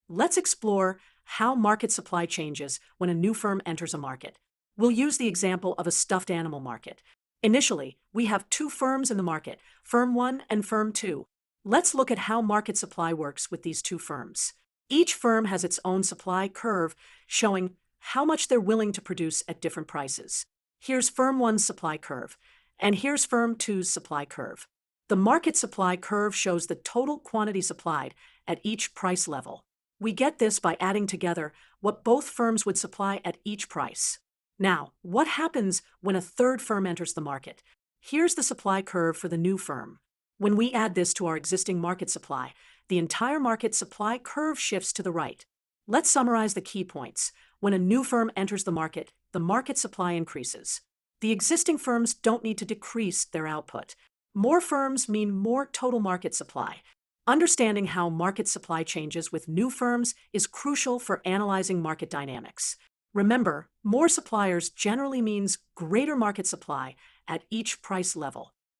Let's explore how market supply changes when a new firm enters a market. We'll use the example of a stuffed animal market. Initially, we have two firms in the market, Firm 1 and Firm 2. Let's look at how market supply works with these two firms. Each firm has its own supply curve showing how much they're willing to produce at different prices. Here's Firm 1's supply curve, and here's Firm 2's supply curve. The market supply curve shows the total quantity supplied at each price level. We get this by adding together what both firms would supply at each price. Now, what happens when a third firm enters the market? Here's the supply curve for the new firm. When we add this to our existing market supply, the entire market supply curve shifts to the right. Let's summarize the key points. When a new firm enters the market supply increases. The existing firms don't need to decrease their output. More firms mean more total market supply. Understanding how market supply changes with new firms is crucial for analyzing market dynamics. Remember, more suppliers generally means greater market supply at each price level.